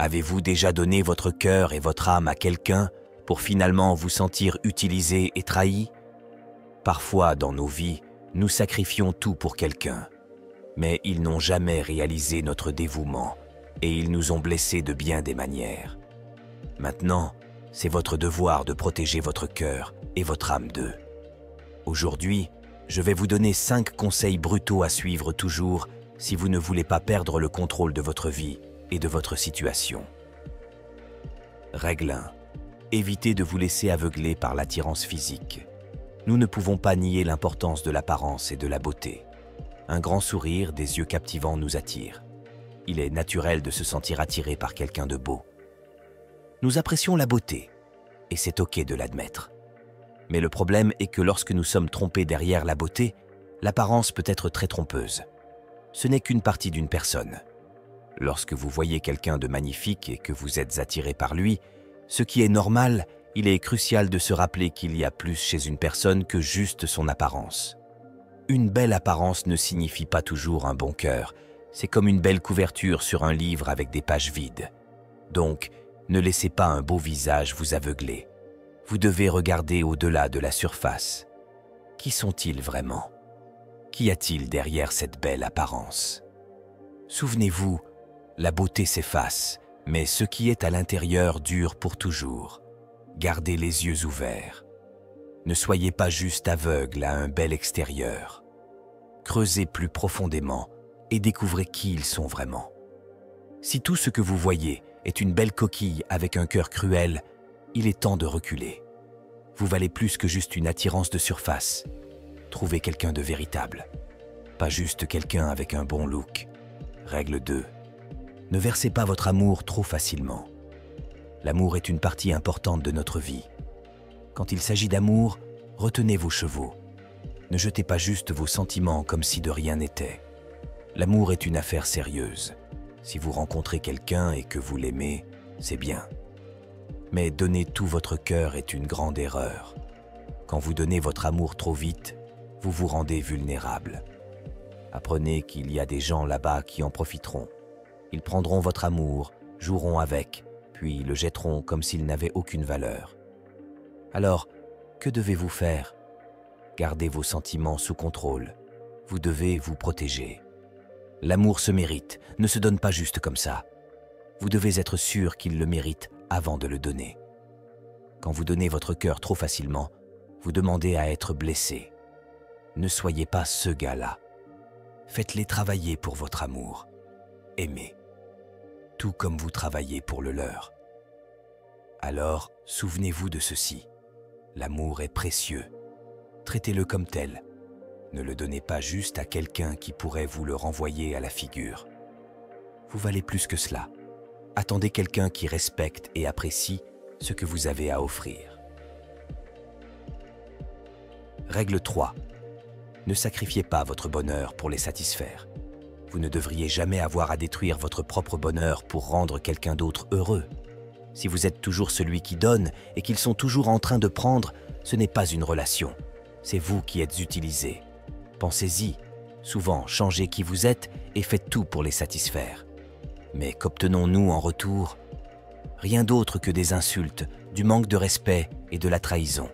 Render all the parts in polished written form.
Avez-vous déjà donné votre cœur et votre âme à quelqu'un pour finalement vous sentir utilisé et trahi? Parfois, dans nos vies, nous sacrifions tout pour quelqu'un, mais ils n'ont jamais réalisé notre dévouement et ils nous ont blessés de bien des manières. Maintenant, c'est votre devoir de protéger votre cœur et votre âme d'eux. Aujourd'hui, je vais vous donner 5 conseils brutaux à suivre toujours si vous ne voulez pas perdre le contrôle de votre vie et de votre situation. Règle 1. Évitez de vous laisser aveugler par l'attirance physique. Nous ne pouvons pas nier l'importance de l'apparence et de la beauté. Un grand sourire, des yeux captivants nous attirent. Il est naturel de se sentir attiré par quelqu'un de beau. Nous apprécions la beauté, et c'est ok de l'admettre. Mais le problème est que lorsque nous sommes trompés derrière la beauté, l'apparence peut être très trompeuse. Ce n'est qu'une partie d'une personne. Lorsque vous voyez quelqu'un de magnifique et que vous êtes attiré par lui, ce qui est normal, il est crucial de se rappeler qu'il y a plus chez une personne que juste son apparence. Une belle apparence ne signifie pas toujours un bon cœur. C'est comme une belle couverture sur un livre avec des pages vides. Donc, ne laissez pas un beau visage vous aveugler. Vous devez regarder au-delà de la surface. Qui sont-ils vraiment? Qu'y a-t-il derrière cette belle apparence? Souvenez-vous, la beauté s'efface, mais ce qui est à l'intérieur dure pour toujours. Gardez les yeux ouverts. Ne soyez pas juste aveugle à un bel extérieur. Creusez plus profondément et découvrez qui ils sont vraiment. Si tout ce que vous voyez est une belle coquille avec un cœur cruel, il est temps de reculer. Vous valez plus que juste une attirance de surface. Trouvez quelqu'un de véritable, pas juste quelqu'un avec un bon look. Règle 2. Ne versez pas votre amour trop facilement. L'amour est une partie importante de notre vie. Quand il s'agit d'amour, retenez vos chevaux. Ne jetez pas juste vos sentiments comme si de rien n'était. L'amour est une affaire sérieuse. Si vous rencontrez quelqu'un et que vous l'aimez, c'est bien. Mais donner tout votre cœur est une grande erreur. Quand vous donnez votre amour trop vite, vous vous rendez vulnérable. Apprenez qu'il y a des gens là-bas qui en profiteront. Ils prendront votre amour, joueront avec, puis le jetteront comme s'il n'avait aucune valeur. Alors, que devez-vous faire? Gardez vos sentiments sous contrôle. Vous devez vous protéger. L'amour se mérite, ne se donne pas juste comme ça. Vous devez être sûr qu'il le mérite avant de le donner. Quand vous donnez votre cœur trop facilement, vous demandez à être blessé. Ne soyez pas ce gars-là. Faites-les travailler pour votre amour. Aimez. Tout comme vous travaillez pour le leur. Alors, souvenez-vous de ceci. L'amour est précieux. Traitez-le comme tel. Ne le donnez pas juste à quelqu'un qui pourrait vous le renvoyer à la figure. Vous valez plus que cela. Attendez quelqu'un qui respecte et apprécie ce que vous avez à offrir. Règle 3. Ne sacrifiez pas votre bonheur pour les satisfaire. Vous ne devriez jamais avoir à détruire votre propre bonheur pour rendre quelqu'un d'autre heureux. Si vous êtes toujours celui qui donne et qu'ils sont toujours en train de prendre, ce n'est pas une relation. C'est vous qui êtes utilisé. Pensez-y. Souvent, changez qui vous êtes et faites tout pour les satisfaire. Mais qu'obtenons-nous en retour? Rien d'autre que des insultes, du manque de respect et de la trahison.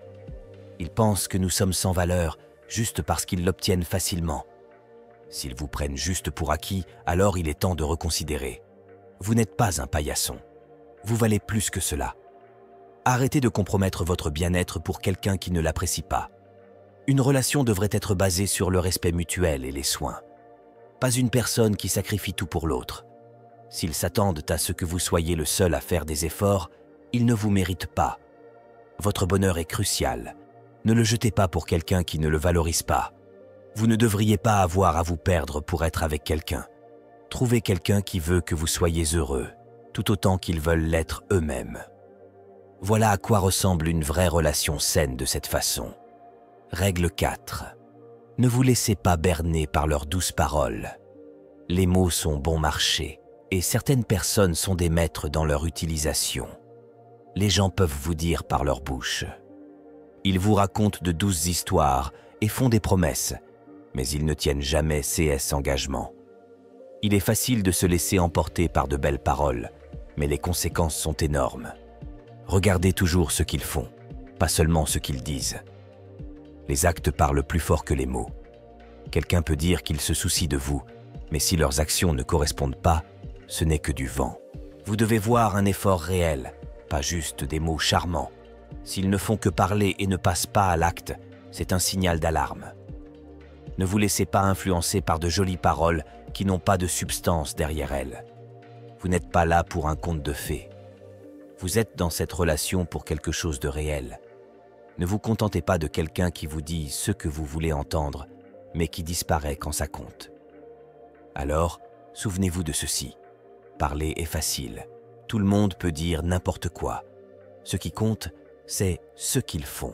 Ils pensent que nous sommes sans valeur juste parce qu'ils l'obtiennent facilement. S'ils vous prennent juste pour acquis, alors il est temps de reconsidérer. Vous n'êtes pas un paillasson. Vous valez plus que cela. Arrêtez de compromettre votre bien-être pour quelqu'un qui ne l'apprécie pas. Une relation devrait être basée sur le respect mutuel et les soins. Pas une personne qui sacrifie tout pour l'autre. S'ils s'attendent à ce que vous soyez le seul à faire des efforts, ils ne vous méritent pas. Votre bonheur est crucial. Ne le jetez pas pour quelqu'un qui ne le valorise pas. Vous ne devriez pas avoir à vous perdre pour être avec quelqu'un. Trouvez quelqu'un qui veut que vous soyez heureux, tout autant qu'ils veulent l'être eux-mêmes. Voilà à quoi ressemble une vraie relation saine de cette façon. Règle 4. Ne vous laissez pas berner par leurs douces paroles. Les mots sont bon marché et certaines personnes sont des maîtres dans leur utilisation. Les gens peuvent vous dire par leur bouche. Ils vous racontent de douces histoires et font des promesses, mais ils ne tiennent jamais ces engagements. Il est facile de se laisser emporter par de belles paroles, mais les conséquences sont énormes. Regardez toujours ce qu'ils font, pas seulement ce qu'ils disent. Les actes parlent plus fort que les mots. Quelqu'un peut dire qu'il se soucie de vous, mais si leurs actions ne correspondent pas, ce n'est que du vent. Vous devez voir un effort réel, pas juste des mots charmants. S'ils ne font que parler et ne passent pas à l'acte, c'est un signal d'alarme. Ne vous laissez pas influencer par de jolies paroles qui n'ont pas de substance derrière elles. Vous n'êtes pas là pour un conte de fées. Vous êtes dans cette relation pour quelque chose de réel. Ne vous contentez pas de quelqu'un qui vous dit ce que vous voulez entendre, mais qui disparaît quand ça compte. Alors, souvenez-vous de ceci. Parler est facile. Tout le monde peut dire n'importe quoi. Ce qui compte, c'est ce qu'ils font.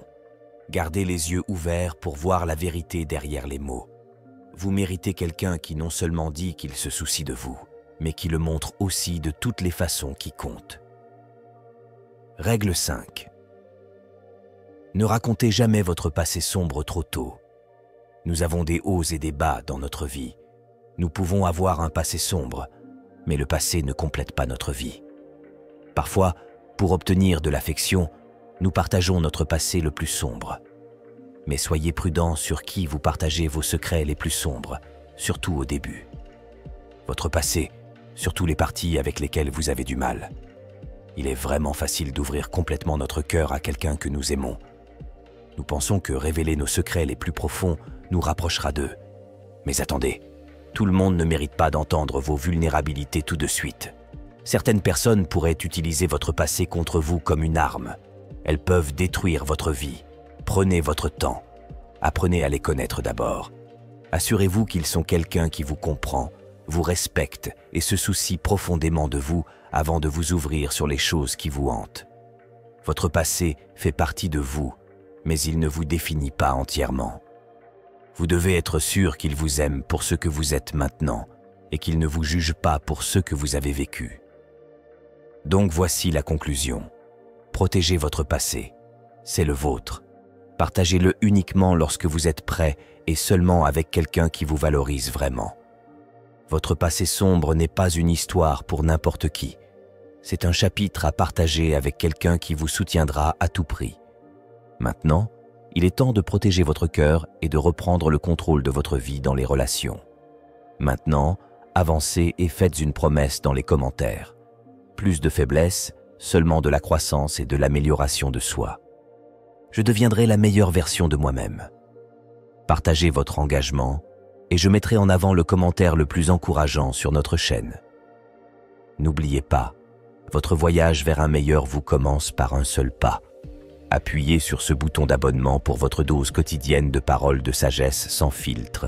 Gardez les yeux ouverts pour voir la vérité derrière les mots. Vous méritez quelqu'un qui non seulement dit qu'il se soucie de vous, mais qui le montre aussi de toutes les façons qui comptent. Règle 5. Ne racontez jamais votre passé sombre trop tôt. Nous avons des hauts et des bas dans notre vie. Nous pouvons avoir un passé sombre, mais le passé ne complète pas notre vie. Parfois, pour obtenir de l'affection, nous partageons notre passé le plus sombre. Mais soyez prudents sur qui vous partagez vos secrets les plus sombres, surtout au début. Votre passé, surtout les parties avec lesquelles vous avez du mal. Il est vraiment facile d'ouvrir complètement notre cœur à quelqu'un que nous aimons. Nous pensons que révéler nos secrets les plus profonds nous rapprochera d'eux. Mais attendez, tout le monde ne mérite pas d'entendre vos vulnérabilités tout de suite. Certaines personnes pourraient utiliser votre passé contre vous comme une arme. Elles peuvent détruire votre vie. Prenez votre temps. Apprenez à les connaître d'abord. Assurez-vous qu'ils sont quelqu'un qui vous comprend, vous respecte et se soucie profondément de vous avant de vous ouvrir sur les choses qui vous hantent. Votre passé fait partie de vous, mais il ne vous définit pas entièrement. Vous devez être sûr qu'il vous aime pour ce que vous êtes maintenant et qu'il ne vous juge pas pour ce que vous avez vécu. Donc voici la conclusion. Protégez votre passé. C'est le vôtre. Partagez-le uniquement lorsque vous êtes prêt et seulement avec quelqu'un qui vous valorise vraiment. Votre passé sombre n'est pas une histoire pour n'importe qui. C'est un chapitre à partager avec quelqu'un qui vous soutiendra à tout prix. Maintenant, il est temps de protéger votre cœur et de reprendre le contrôle de votre vie dans les relations. Maintenant, avancez et faites une promesse dans les commentaires. Plus de faiblesse, seulement de la croissance et de l'amélioration de soi. Je deviendrai la meilleure version de moi-même. Partagez votre engagement et je mettrai en avant le commentaire le plus encourageant sur notre chaîne. N'oubliez pas, votre voyage vers un meilleur vous commence par un seul pas. Appuyez sur ce bouton d'abonnement pour votre dose quotidienne de paroles de sagesse sans filtre.